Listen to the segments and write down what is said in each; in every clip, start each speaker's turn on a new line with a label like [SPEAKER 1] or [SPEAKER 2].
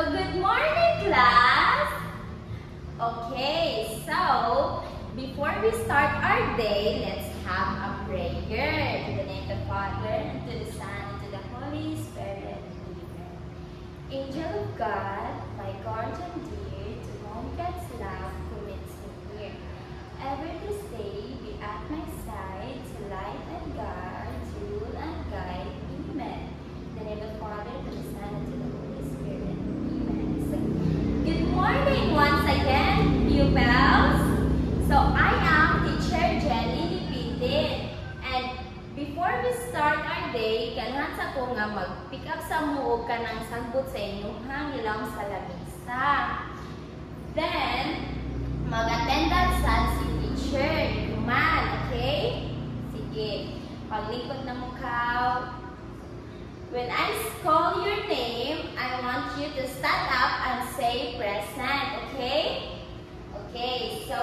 [SPEAKER 1] good morning, class! Okay, so before we start our day, let's have a prayer. In the name of the Father, and to the Son, and to the Holy Spirit. Amen. Angel of God, my guardian dear, to whom God's love commits me near, ever to stay, be at my side, to light and guard, to rule and guide. Amen. In the name of the Father, to the Son, and to the Holy Spirit. Amen. So, good morning once again, pupils. So, I am Teacher Jenny Lipitin. And before we start our day, ganahan sa ko nga mag-pick up sa muog ka ng sagbot sa inyong hangilang sa lamisa. Then, mag-attendance si teacher. Kuman, okay? Sige. Paglingkod na mukhaw. When I call your name, I want you to stand up and say present, okay? Okay, so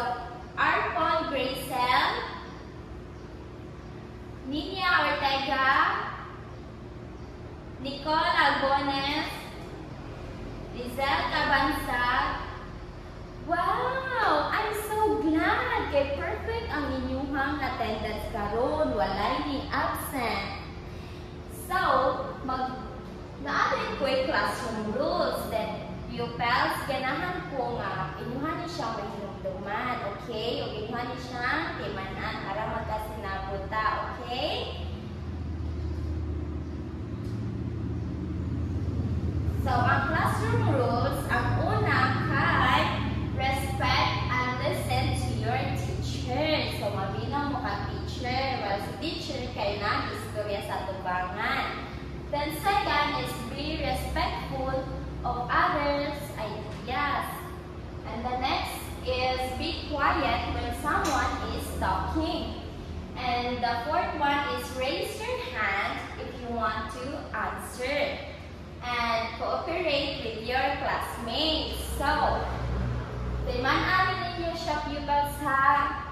[SPEAKER 1] Arpon Gracel, Ninia Ortega, Nicole Albones, Rizel Cabansag. Wow! I'm so glad kay perfect ang inyong attendance karon, walay ni absent. So, na-atin ko classroom rules that pupils, ganahan ko nga inyuhan ni siya mahinumduman, okay? O inyuhan ni siya timanan para magkasinabuta, okay? So, ang classroom rules, ang una kay respect and listen to your teacher. So, mabinaw mo ka teacher. Well, si teacher kayo na istorya sa tubangan. Then second is be respectful of others' ideas. And the next is be quiet when someone is talking. And the fourth one is raise your hand if you want to answer. And cooperate with your classmates. So, timan-amin ninyo siya pupils ha.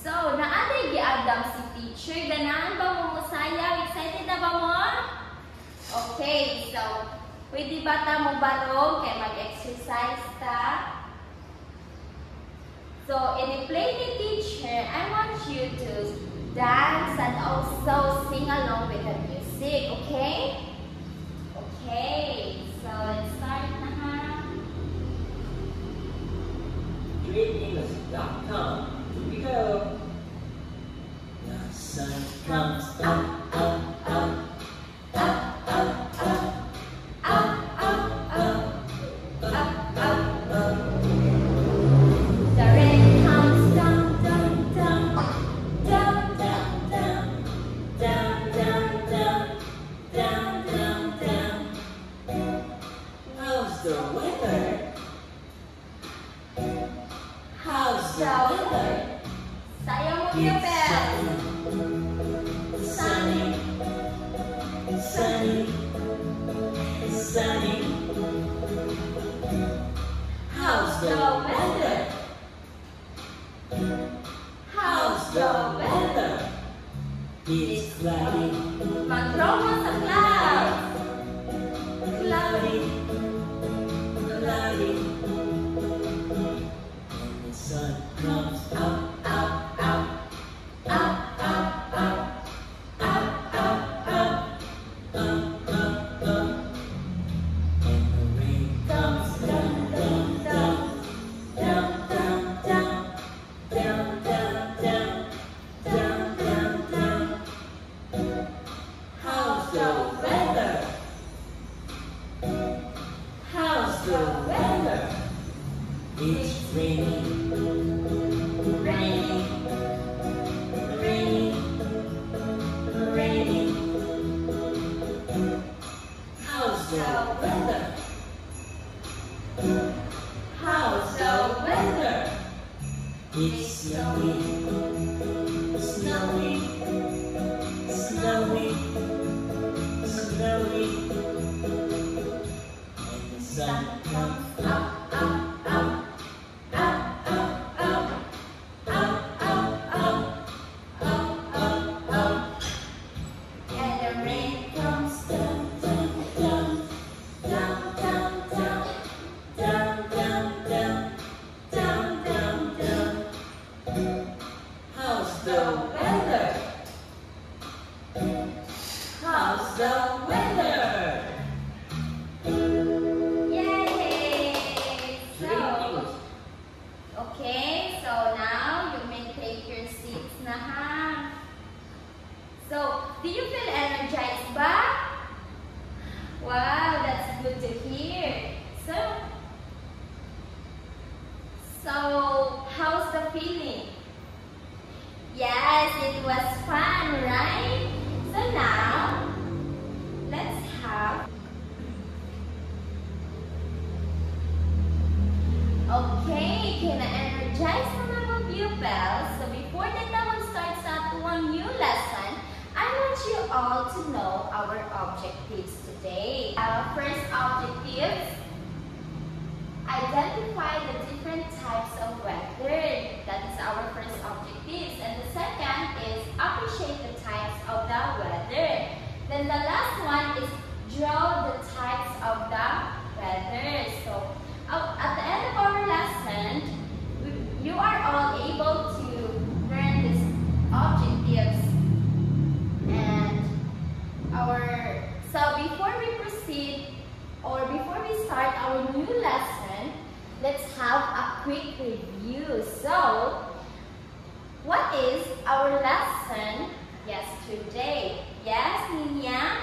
[SPEAKER 1] So, naanay giagam si teacher. Ganahan ba mo musayaw? Excited na ba mo? Okay, so, pwede ba ta mo barong kaya mag-exercise ta? So, in play ni teacher, I want you to dance and also sing along with the music, okay? Okay, so let's start na ha.
[SPEAKER 2] GreatEnglish.com. Here we go. The sun comes up, up, up, up, up, up, up, up, up, up, up, up.
[SPEAKER 1] The rain comes down, down, down,
[SPEAKER 2] Down, down, down, down, down, down, down, down, down. How's the weather? How's the weather?
[SPEAKER 1] Sayaw mo
[SPEAKER 2] It's
[SPEAKER 1] pupils.
[SPEAKER 2] sunny, sunny, sunny. How's the weather? How's the weather? It's cloudy,
[SPEAKER 1] Mag-draw mo sa clouds.
[SPEAKER 2] cloudy, cloudy. And the sun comes up, up, up, up, up, up, up, up, up, up, up, up. And the rain comes down, down, down, down, down, down, down, down, down, down, down, down. How's the weather? How's the weather? It's raining, raining, raining, raining. How's the weather? How's the weather? It's snowing, snowing, snowing, snowing. And the sun comes up, up, up, up, up, up, up, up, up, up, up, up.
[SPEAKER 1] And the rain
[SPEAKER 2] Comes down, down,
[SPEAKER 1] na ha. So, do you feel energized ba? Wow, that's good to hear. So how's the feeling? Yes, it was fun, right? So now, let's have... Okay, can I energize our pupils? So before that I will start sa one new lesson, I want you all to know our objectives today. Our first objective, identify the different types of weather. That is our first objective. And the second is appreciate the types of the weather. Then the last one is draw the types of the weather. So at the end of our lesson, you are all able to learn these objectives. And so before we proceed or before we start our new lesson, let's have a quick review. So, what is our lesson yesterday? Yes, Nina?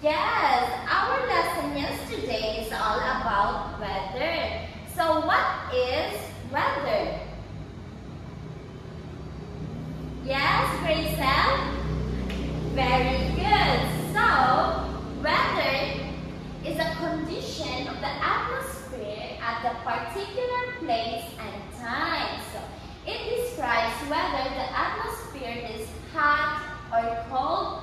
[SPEAKER 1] Yes, our lesson yesterday is all about weather. So, what is weather? Yes, Gracel? Very good. So, weather is a condition of the atmosphere at the particular place and time. So, it describes whether the atmosphere is hot or cold,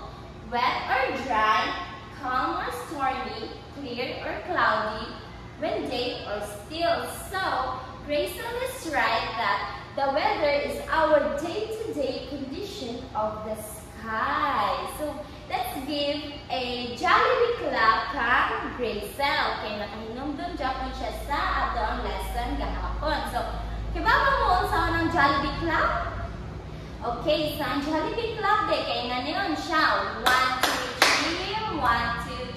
[SPEAKER 1] wet or dry, calm or stormy, clear or cloudy, windy or still. So, Gracel is right that the weather is our day-to-day condition of the sky. So, let's give a Jollibee clap kang Gracel. Kaya nakahinom doon Japon siya sa atong lesson gahapon. So, kibaba mo sa ng Jollibee clap? Okay, sa Jollibee clap day kaya nga niyon siya. 1, 2, 3, 1, 2,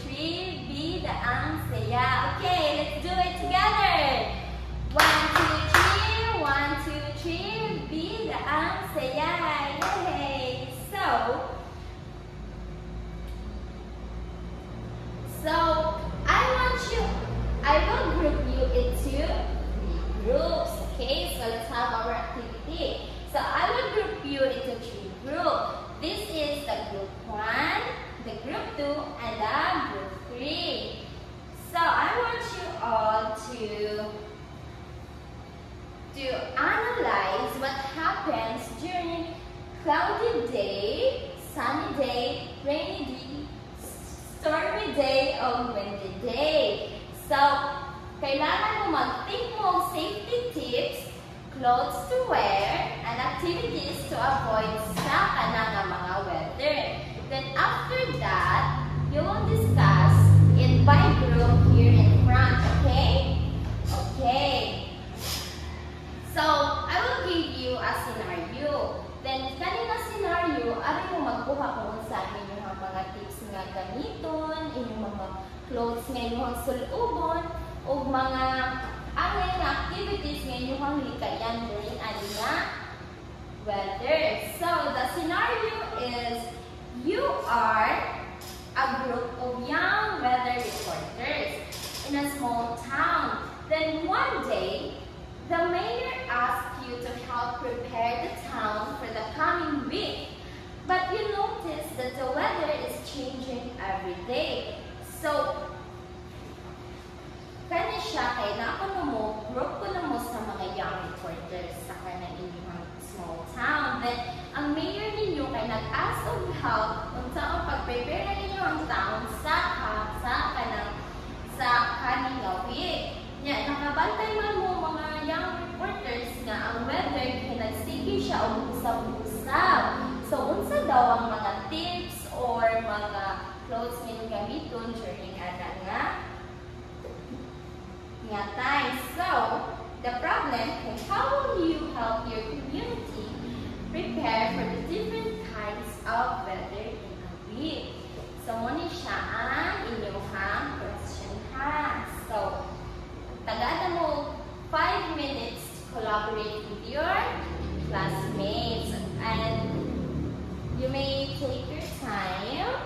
[SPEAKER 1] 3, be the ang saya. Okay, let's do it together. 1, 2, 3, 1, 2, 3, be the ang saya. Yay! So I will group you into 3 groups. Okay, so let's have our activity. So I will group you into 3 groups. This is the group 1, the group 2, and the group 3. So I want you all to analyze what happens during cloudy day, sunny day, rainy day, stormy day, or windy day. So, kailangan mo mag-think mo safety tips, clothes to wear, and activities to avoid sa kanang mga weather. Then after that, you will discuss it by group here in front, okay? Okay. So, I will give you a scenario. Then, kanina scenario, ari mo magkuha kung sa inyong mga tips nga gamiton, inyong mga clothes nga inyong sulubon, o mga angay nga activities nga inyong likayan during ani nga weather. So, the scenario is you are a group of young weather reporters in a small town. Then one day, the mayor asked you to help prepare the town for the coming week. But you notice that the weather is changing every day. So, kani siya kay group ko na mo sa mga young reporters sa kanang inyong small town. Then, ang mayor ninyo kay nag-ask of help kung saan pag-prepare na ninyo ang town sa kaning week. Nya, nakabantay man mo mga young reporters nga ang weather kay nagsige siya og usab-usab. So, unsa daw ang mga tips or mga clothes nga gamiton during nga time. So, the problem is how will you help your community prepare for the different kinds of weather in a week? So, muna siya ang inyong question ha. So, tagada mo 5 minutes to collaborate with your classmates. and you may take your time.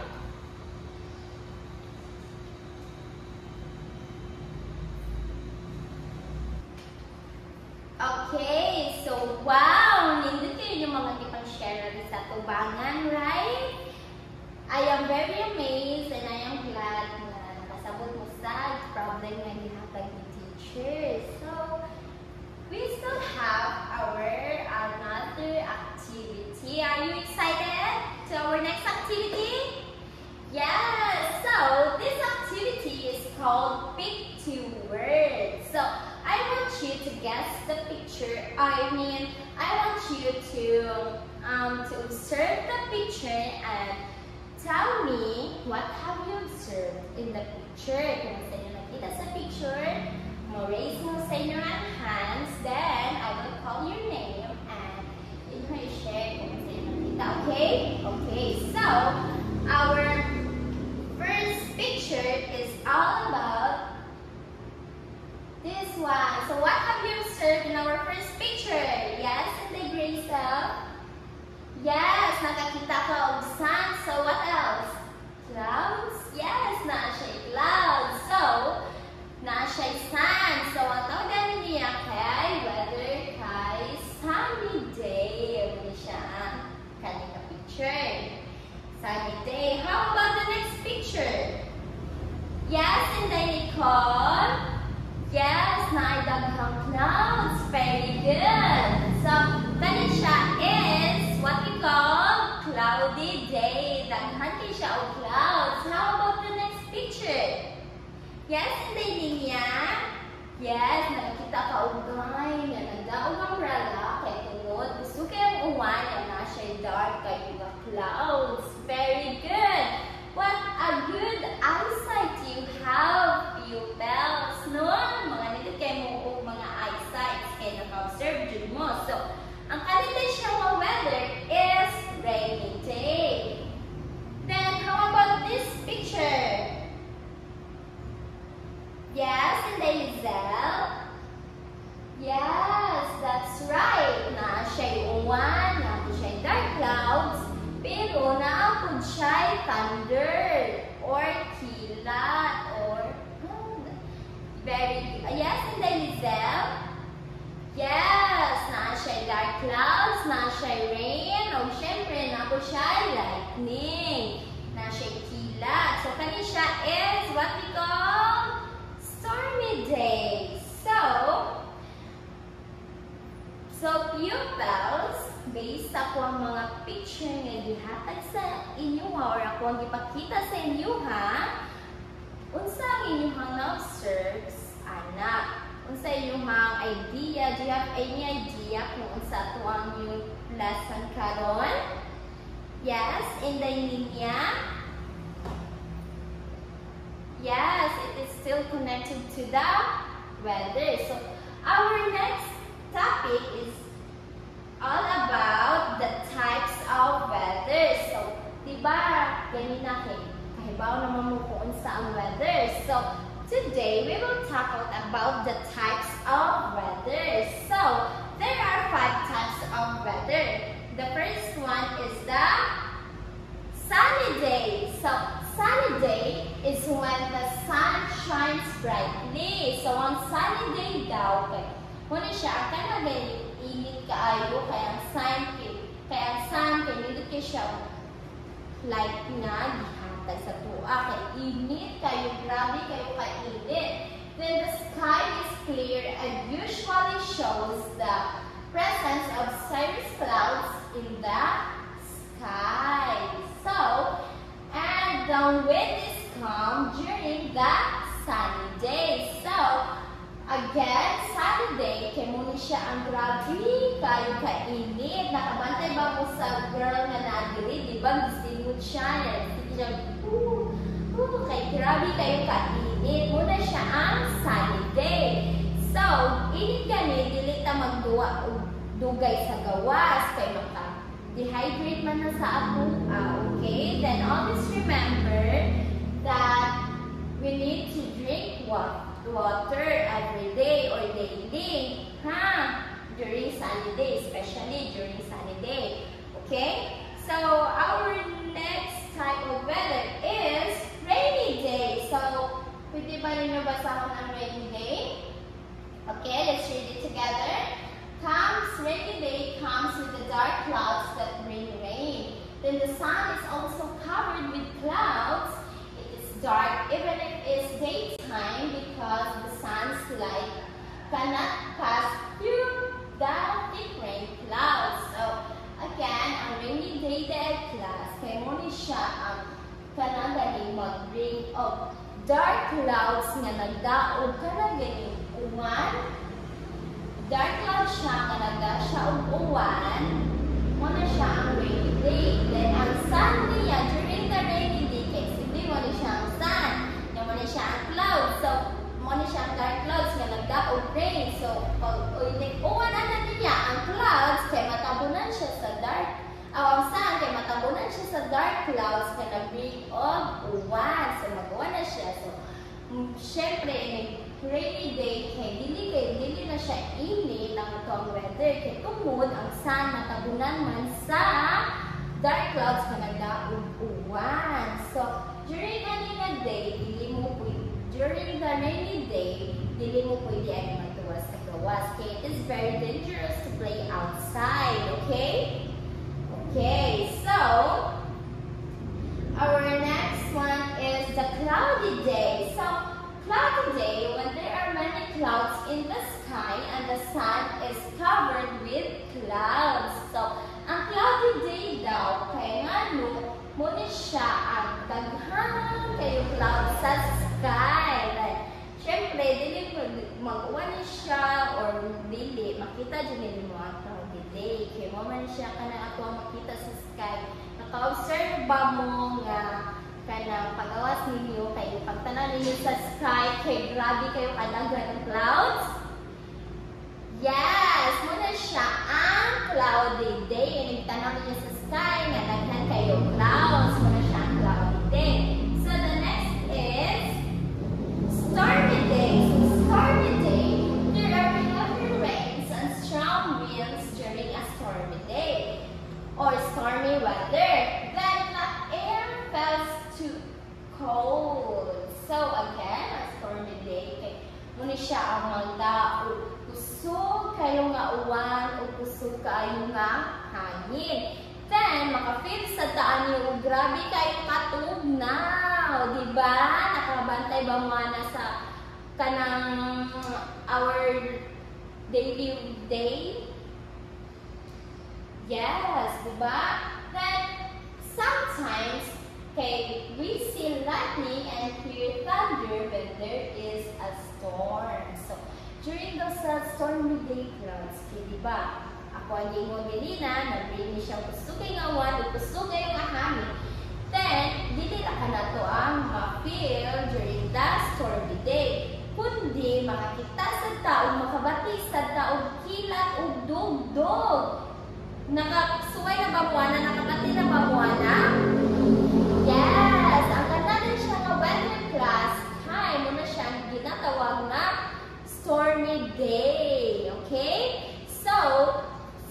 [SPEAKER 1] Okay, so wow! Nindot kayo yung mga ipang-share natin sa tubangan, right? I am very amazed and I am glad na nakasabot mo sa problem na gihatag ni teacher. So, we still have our another activity. Are you excited to our next activity? Yes! So, this activity is called Pick Two Words. So, I want you to guess the picture. I want you to observe the picture and tell me what have you observed in the picture. Kung sa inyo nakita sa picture, raise mo sa inyong hands. Then, I will call your name and you can share kung sa inyo nakita. Okay? Okay. So, our first picture is all about this one. So what have you observed in our first picture? Yes, Inday Grace? Yes, nakakita ka og sun. So what else? Clouds? Yes, naa siya clouds. So, naa siya sun. So, ang tawagan niya kay weather kay sunny day. Ano siya kanina picture. Sunny day. How about the next picture? Yes, Inday Nicole? Yes, na daghang clouds. Very good. So, kani siya is what we call cloudy day. Daghan kay siya og clouds. How about the next picture? Yes, Inday Ninya? Yes, nakakita ka og guy nga nagdaog ang umbrella kay tungod gusto kay ang uwan nga na siya dark kay nga clouds. Very good. What a good eyesight you have, pupils, no? Mga nilid kayo mo o mga eyesights kaya naka-observe dyan mo. So, ang kanila siyang weather is rainy day. Then, how about this picture? Yes, Inday Lizelle? Yes, that's right. Na siya'y uwan, na siya'y dark clouds, pero naapod siya'y thunder or kilat or very good. Yes, Inday Lizelle? Yes, na siya'y dark clouds, na siya'y rain, o syempre naapod siya'y lightning, na siya'y kilat. So, kani siya is what we call stormy day. So pupils, based sa ako ang mga picture nga gihatag sa inyo or ako ang ipakita sa inyo unsa ang inyong na-observes, anak? Unsa inyong idea? Do you have any idea kung unsa ito ang yung lesson karon? Yes, Inday Ninya? Yes, it is still connected to the weather. So our next topic is all about the types of weather. So, diba, ganina kahibaw naman mo kung unsa ang weather. So, today we will talk about the types of weather. So, there are 5 types of weather. The first one is the sunny day. So, sunny day is when the sun shines brightly. So, on sunny day daw, muna siya, kaya init kaayo, kaya ang sun, kaya nindot kayo siya light na gihatag sa tuwa, kaya init kayo, grabe kayo ka-init. Then the sky is clear and usually shows the presence of cirrus clouds in the sky. So, and the wind is calm during the sunny day. So, again, sunny day, kaya muna siya ang grabe kayo ka-init. Nakabantay ba mo sa girl na nagiri? Diba, distinguished siya. Siya, kay grabe kayo ka-init. Muna siya ang sunny day. So, init gani, dili ta magduwa o dugay sa gawas. Kaya maka-dehydrate man na sa ako. Okay? Then, always remember that we need to drink water every day or daily, during sunny day, especially during sunny day. Okay? So, our next type of weather is rainy day. So, pwede ba ninyo basahan ang rainy day? Okay, let's read it together. Rainy day comes with the dark clouds that bring rain. Then the sun is also covered with clouds. It is dark even if it's daytime because the sun's light cannot pass through the thick rain clouds. So, again, ang rainy day dahil class, kaya mo ni siya ang kanagaling mag-bring of dark clouds nga nagdaog kanagaling uwan. Dark clouds siya nga nagda siya uwan. Muna siya ang rainy day. Then, ang sun niya during the rainy day, kaya hindi mo ni siya ang sun. Kaya mo ni siya ang clouds. So, mo ni siya ang dark clouds nga nagdaog rain. So, pag uwan na niya ang clouds, kaya matabunan siya sa dark. Ang sun, kaya matabunan siya sa dark clouds kaya nag-bring of uwan. So, mag-uwan na siya. So, syempre, rainy day, kaya dili na siya init ang itong weather. Kaya tumod ang sun, matabunan man sa dark clouds kaya nagdaog uwan. So, during the rainy day, during the rainy day, dili mo pwede ay magtuwas sa gawas. Okay, it is very dangerous to play outside, okay? Okay, so, our next one is the cloudy day. So, cloudy day, when there are many clouds in the sky and the sun is covered with clouds. So, ang cloudy day daw, kaya nga muna siya ang daghan kayo clouds sa sky. Like, syempre, dili mag-uwan siya or dili, makita dyan mo ang cloudy day. Kaya mo man siya ka na ako makita sa sky. Naka-observe ba mo nga kanang pagawas ninyo kayo pagtanan ninyo sa sky kay grabe kayo kadaghan ng clouds? Yes! Muna siya ang cloudy day. Nagtanaw ninyo sa sky nga daghan kayo clouds. Muna siya ang cloudy day. So the next is stormy day. So stormy day, there are heavy rains and strong winds during a stormy day or stormy weather. Then the air feels too cold. So again, a stormy day, kay muna siya ang magdaog. Kusog kayo nga uwan o kusog kayo nga hangin. Then, maka-feel sa daan yung grabe kayo katugnaw. Diba? Nakabantay ba mo na sa kanang our daily day? Yes, diba? Then, sometimes, okay, we see lightning and hear thunder when there is a storm. So, during those stormy day clouds, diba? Ako ang gingon ganina, nag-bring ni siyang kusugay nga uwan, kusugay nga hangin. Then, dili ra ka na to ang ma-feel during the stormy day. Kundi, makakita sa taong, makabati sa taong kilat o dugdog. Nakasuway na ba buwana? Nakabati na ba buwana? Yes! Ang ganda din siya nga weather class. Hi, muna siya ang ginatawag na stormy day. Okay? So,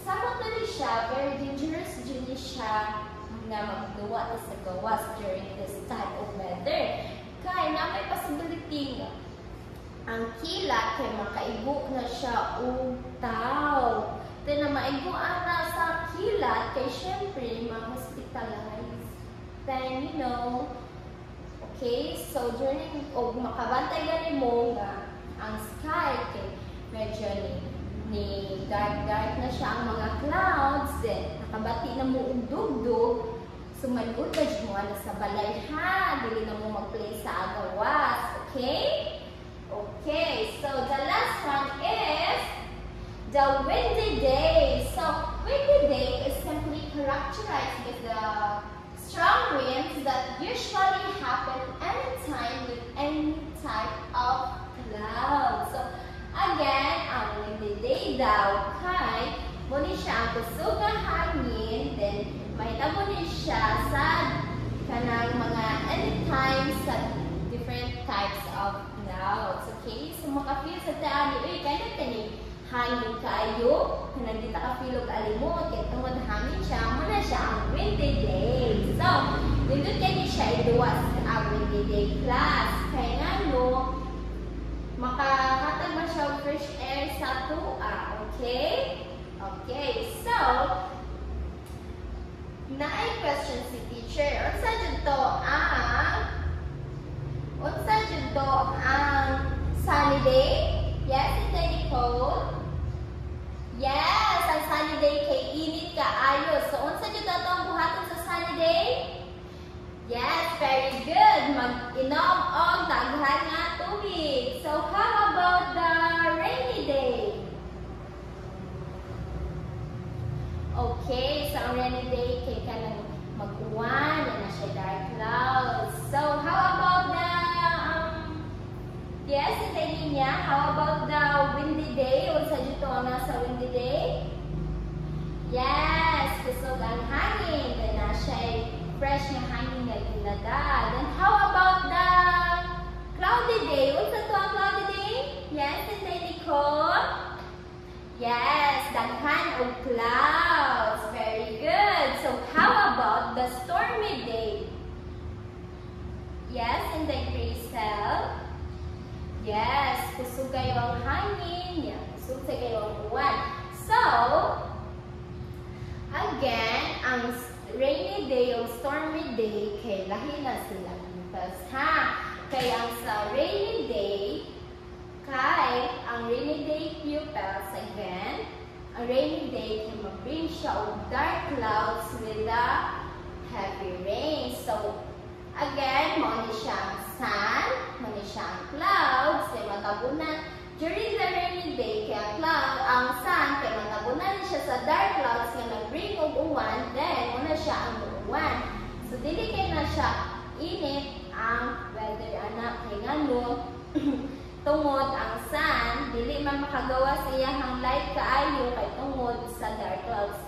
[SPEAKER 1] samot na rin siya, very dangerous din siya na magduwa sa gawas during this type of weather. Kaya na may possibility nga ang kilat kay makaigo na siya utaw. Then na maigo na sa kilat kay syempre ma-hospitalize. Then you know, okay, so during makabantay gani mo nga ang sky kay medyo ni dark na siya ang mga clouds, then nakabati na mo og dugdog, sumalud na siya mo na sa balay ha, dili na mo mag-play sa agawas, okay? Okay, so the last one is the windy day. So windy day is simply characterized with the strong winds that usually happen anytime with any type of cloud. So again, ang windy day daw kay muni siya ang kusog nga hangin, then mahitabo ni siya sa kanang mga anytime sa different types of clouds. Okay? So maka-feel sa taani, uy, kaya kani hangin kayo, kanang di ka feel og alimot, kaya tungod hangin siya, muna siya class. Kaya nga no, makakatag man siya fresh air sa tua. Okay? Okay, so, naay question si teacher. Unsa jud to ang sunny day? Yes, Inday Nicole? Yes, ang sunny day kay init kaayo. So, unsa jud to ang buhaton sa sunny day? Yes, very good. Mag-inom og daghan nga tubig. So, how about the rainy day? Okay, so ang rainy day kay kanang mag-uwan, na siya dark clouds. So, how about the yes, hindi niya. How about the windy day? Unsa jud to ang nasa windy day? Yes, kusog ang hangin. Then na siya fresh na hangin nga ginada. Then how about the cloudy day? Unsa to ang cloudy day? Yes, Inday Nicole? Yes, daghan og clouds. Very good. So how about the stormy day? Yes, Inday Crisel? Yes, kusog kayo ang hangin. Yeah, kusog sa kayo ang uwan. So, again, ang rainy day o stormy day, kay lahi na sila pupils, ha? Kaya ang sa rainy day, ang rainy day pupils, again, ang rainy day, can mag-bring siya o dark clouds with the heavy rain. So, again, mo ni siyang sun, mo ni siyang clouds, kaya matabunan. During the rainy day, kaya ang sun, kaya matabunan siya sa dark clouds, kaya nag-bring og uwan, then mo na siya ang uwan. So, dili kaya na siya init ang weather, anak. Kaya nga no, tungod ang sun, dili man makagawa sa iyang light kaayo, kay tungod sa dark clouds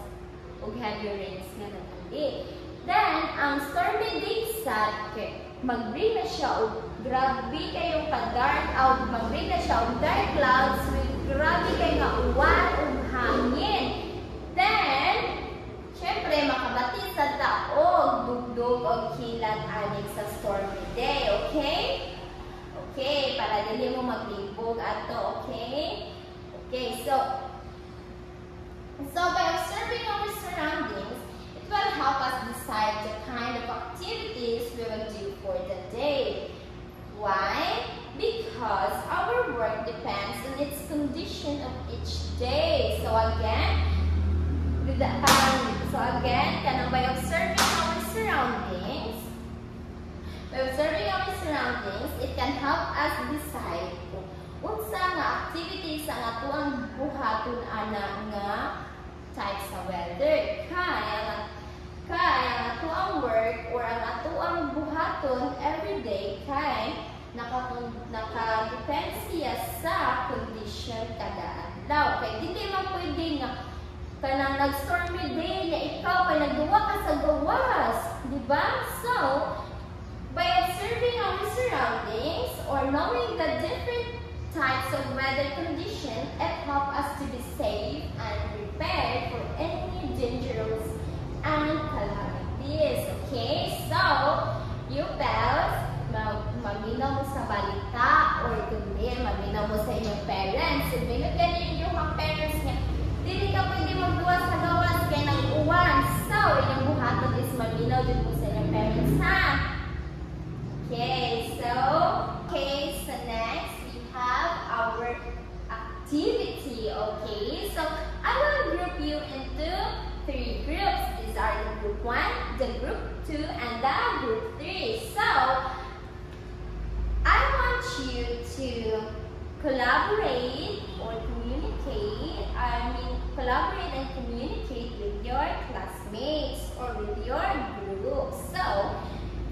[SPEAKER 1] ug heavy rains nga natali. Then, ang stormy day sad, mag-bring na siya o grabe kayong ka-dark out, mag-bring na siya o dark clouds with grabe kayo nga uwan o hangin. Then, syempre, makabati sa taog, dugdog o kilat anig sa stormy day, okay? Okay, para dili mo maglibog ato, okay? Okay, so by observing our surroundings, it will help us decide the kind of activities we will do for the day. Why? Because our work depends on its condition of each day. So again, by observing our surroundings, it can help us decide kung unsa nga activities ang atuang buhaton ana nga type sa weather. Kaya ang atuang work or ang atuang buhaton everyday kay nakadepend siya sa condition kada adlaw. Kay dili man pwede nga kanang nag-stormy day na ikaw kay nagduwa ka sa gawas, di ba? So, by observing our surroundings or knowing the different types of weather conditions, it helps us to be safe and prepared for any dangerous and calamities. Okay? So, you pals, maminaw mo sa balita or kundi maminaw mo sa inyong parents. If binigyan ninyo yung parents niya, dili ka pwede magduwa sa gawas kaya nang uwan. So, inyong buhaton is maminaw din mo sa inyong parents, ha? Okay, so next we have our activity. Okay, so I will group you into 3 groups. These are the group 1, the group 2, and the group 3. So I want you to collaborate or communicate. Collaborate and communicate with your classmates or with your group. So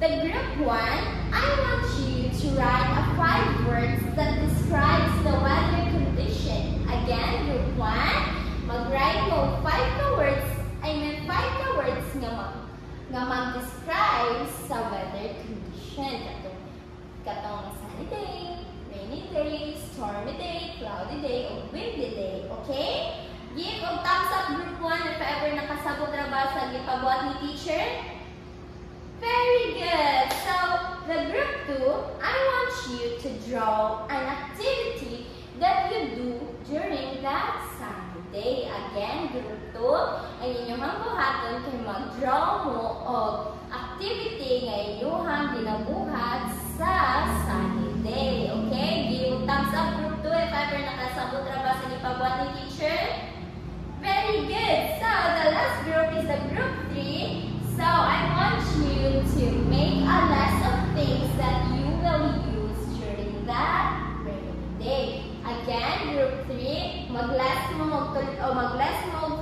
[SPEAKER 1] the group 1, I want you to write 5 words that describes the weather condition. Again, group 1, mag-write mo 5 words nga mag-describe sa weather condition. Katong sunny day, rainy day, stormy day, cloudy day, o windy day. Okay? Give og thumbs up group 1 if ever nakasabot ra ba sa gipabuhat ni teacher. Very good. So, the group 2, I want you to draw an activity that you do during that sunny day. Again, group 2, ang inyong buhaton kay mag-draw mo o activity nga inyong ginabuhat sa sunny day. Okay? Give thumbs up group 2 if ever nakasabot ra ba sa ipabuhat ni teacher. Very good. So, the last group is the group 3. So, I want you to make a list of things that you will use during that rainy day. Again, group 3, mag-list mo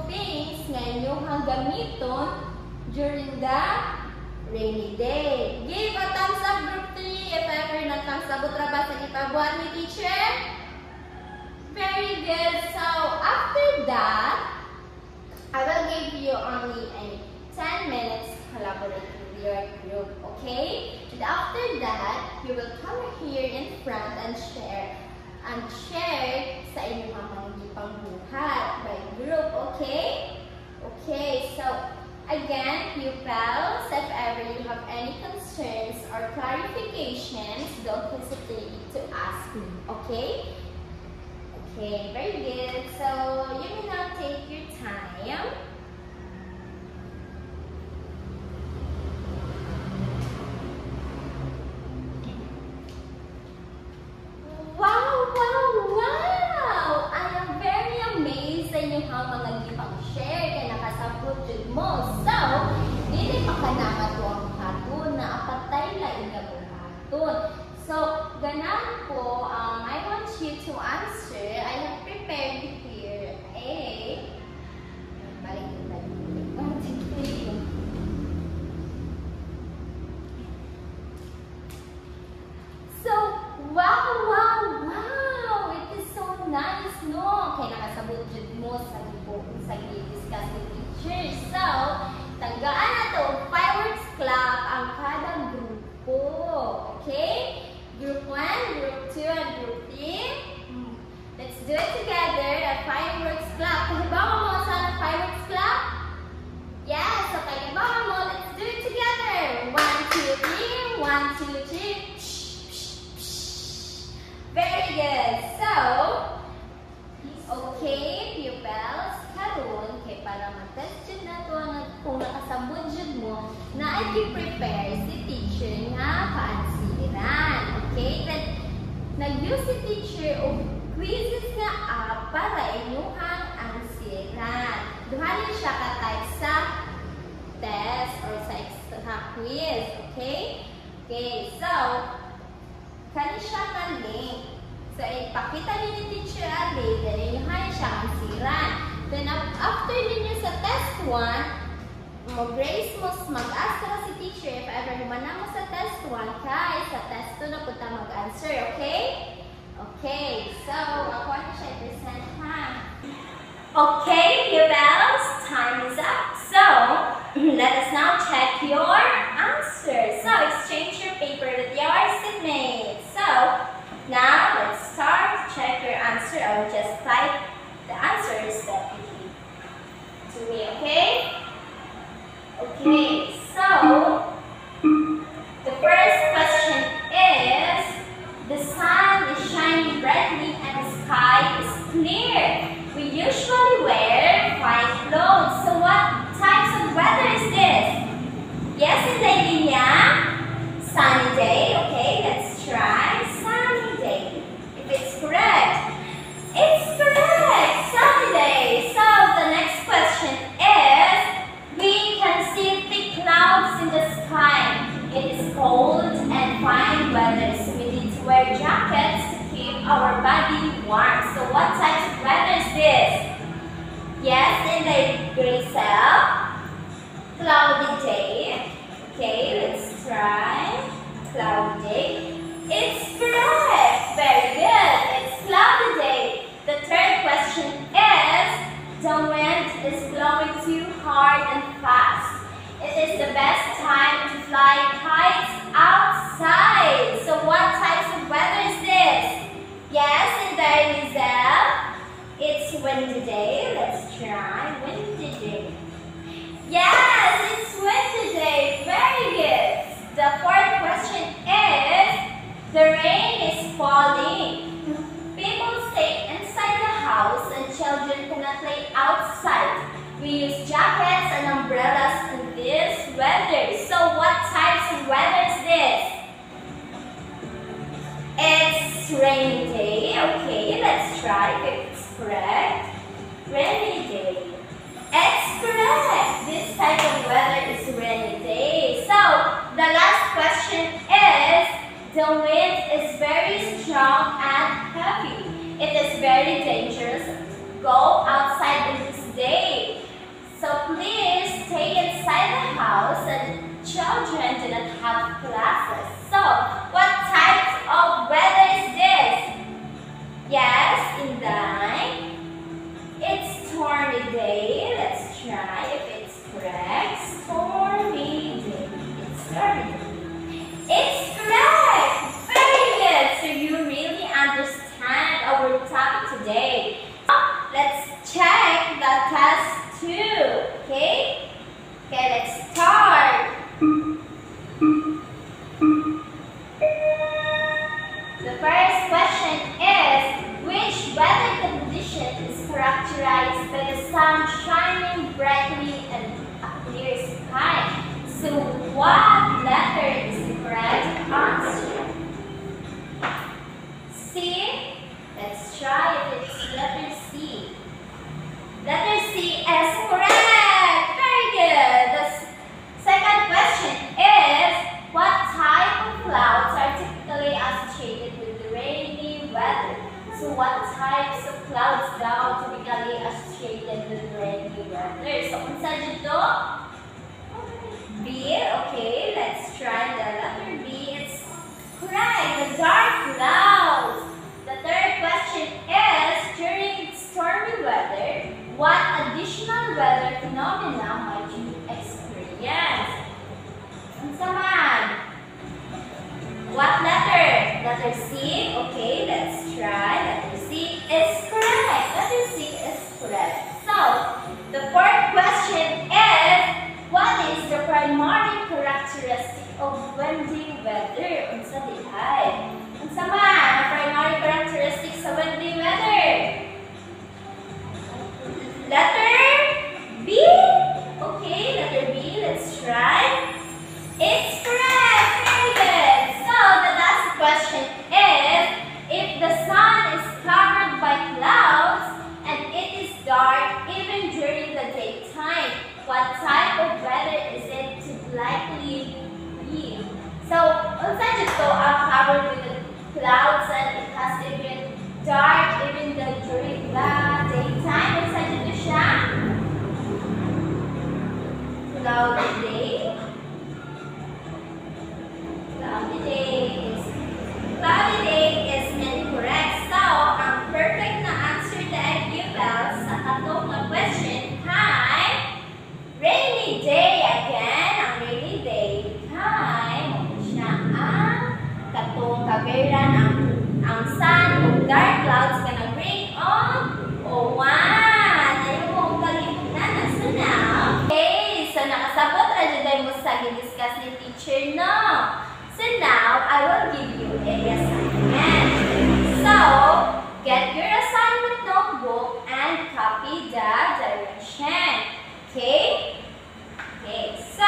[SPEAKER 1] things nga inyong gamiton during the rainy day. Give a thumbs up, group 3, if ever nagkasabot ra ba sa ipabuhat ni teacher. Very good. So, after that, I will give you only 10 minutes to collaborate with your group, okay? And after that, you will come here in front and share sa inyong mga gipangbuhat by group, okay? Okay, so again, pupils, if ever you have any concerns or clarifications, don't hesitate to ask me, okay? Okay, very good. So you may now take your time. Wow! I am very amazed sa inyong mga gipang-share kaya nakasabot jud mo. So, dili pa ka naman to ang buhaton na apatay lain nga buhaton. So, ganan po, I want you to answer. I have prepared here So, wow! It is so nice, no? Kaya nakasabot jud mo sa discuss with teachers. So, tanggaan na to, fireworks clap ang kada grupo. Okay? Group 1, Group 2, and Group 3. Let's do it together. A fireworks clap. Kahibawa mo sa fireworks clap? Yes. So, kahibawa mo. Let's do it together. 1, 2, 3. 1, 2, 3. Very good. So, okay, pupils. Karon, kay para mag-test yun na to kung nakasabot yun mo, na i-prepare si teacher nga paansiran. Okay? Then, nag-use si teacher o quizzes nga para inyong ansiran. Duhalin siya ka-type sa test or sa extra quiz. Okay? Okay, so, kani siya na link. So, ipakita niyo ni teacher Ali, then inyuhan siya ansiran. Then, after ninyo sa test 1, mag-raise mo, mag-ask ka si teacher if ever humana mo sa test 1, kaya sa test 2 na punta mag-answer, okay? Okay, so, ako na siya i-present ha. Okay, pupils, time is up. So, let us now check your answers. So, exchange your paper with your seatmates. So, now, let's start. Check your answer. I will just type the answers that you give to me, okay? Okay, so, the first question is, the sun is shining brightly and the sky is clear. We usually wear fine clothes. So, what types of weather is this? Yes, Inday Linya? Sunny day. Okay, let's try sunny day. If it's correct. It's correct! Sunny day. So, the next question is, we can see thick clouds in the sky. It is cold and fine weather. So, we need to wear jackets to keep our body warm. So, what type of weather is this? Yes, Inday Gracel. Cloudy day. Okay, let's try. Cloudy day. It's correct. Very good. It's cloudy day. The third question is, the wind is blowing too hard and fast. It is the best time to fly kites outside. So what types of weather is this? Yes, Inday Lizelle. It's windy day. Let's try windy day. Yes, it's windy day. Very good. The fourth question is, weather is this? It's rainy day. Okay, let's try if it's correct. Rainy day. It's correct. This type of weather is rainy day. So, the last question is, the wind is very strong and heavy. It is very dangerous to go outside in this day. So please stay inside the house, and children do not have classes. So, what type of weather is this? Yes, Inday. It's stormy day. Let's try if it's correct. Stormy day. It's stormy day. It's correct. Very good. So you really understand our topic today. Let's check the test 2. Okay? Okay, let's start. The first question is, which weather condition is characterized by the sun shining brightly and a clear sky? So what letter is the correct answer? C? Let's try if it's letter C. Letter C is correct. Very good. The second question is, what type of clouds are typically associated with the rainy weather? So what types of clouds daw typically associated with rainy weather? So unsa dito? B. Okay, let's try the letter B. It's correct. The dark clouds. The third question is, during stormy weather, what additional weather phenomena might you experience? Unsa man? What letter? Letter C. Okay, let's try. Letter C is correct. Letter C is correct. So, the fourth question is, what is the primary characteristic of windy weather? Unsa dihay? Unsa man ang primary characteristic sa windy weather? Letter B. Okay, letter B. Let's try. It's correct. Very good. So, the last question is, if the sun is covered by clouds and it is dark even during the daytime, what type of weather is it likely be? So, unsa dito ang covered with the clouds and it has even dark even during the daytime? Unsa dito siya? Cloudy day. Cloudy day is incorrect. So, ang perfect na answer dahil pupils sa katong na question ay rainy day again. Ang rainy day ay siya ang katong kaberan ang sun o dark clouds ka nag-bring on o one. Ayaw mo kalimutan na sunaw. Okay, so nakasabot na dyan mo sa gidiscuss ni teacher, no? So now, I will give you a assignment. So, get your assignment notebook and copy the direction. Okay? Okay, so,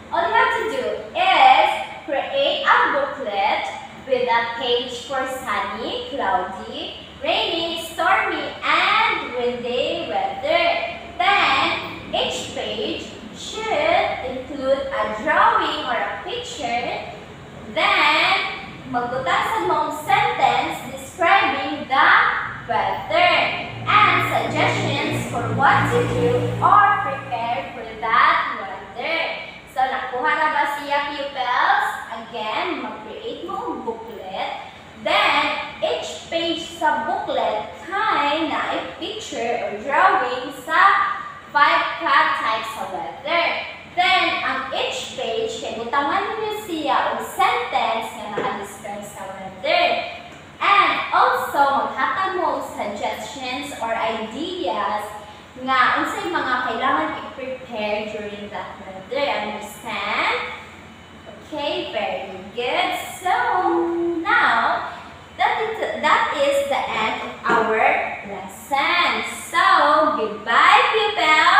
[SPEAKER 1] all you have to do is create a booklet with a page for sunny, cloudy, rainy, stormy, and windy weather. Then, each page should include a drawing or a picture. Then, magbutasan mong sentence describing the weather and suggestions for what to do or prepare for that weather. So, nakuha na ba siya, pupils? Again, mag-create mo ang booklet. Then, each page sa booklet ay na picture or drawing sa 5 types of weather. Then, ang each page, kay butangan niyo siya o sentence na naka-describe sa weather. And also, maghatag mo suggestions or ideas nga unsay mga kailangan i-prepare during that weather. Understand? Okay, very good. So, now, that is the end of our lesson. So, goodbye, pupils!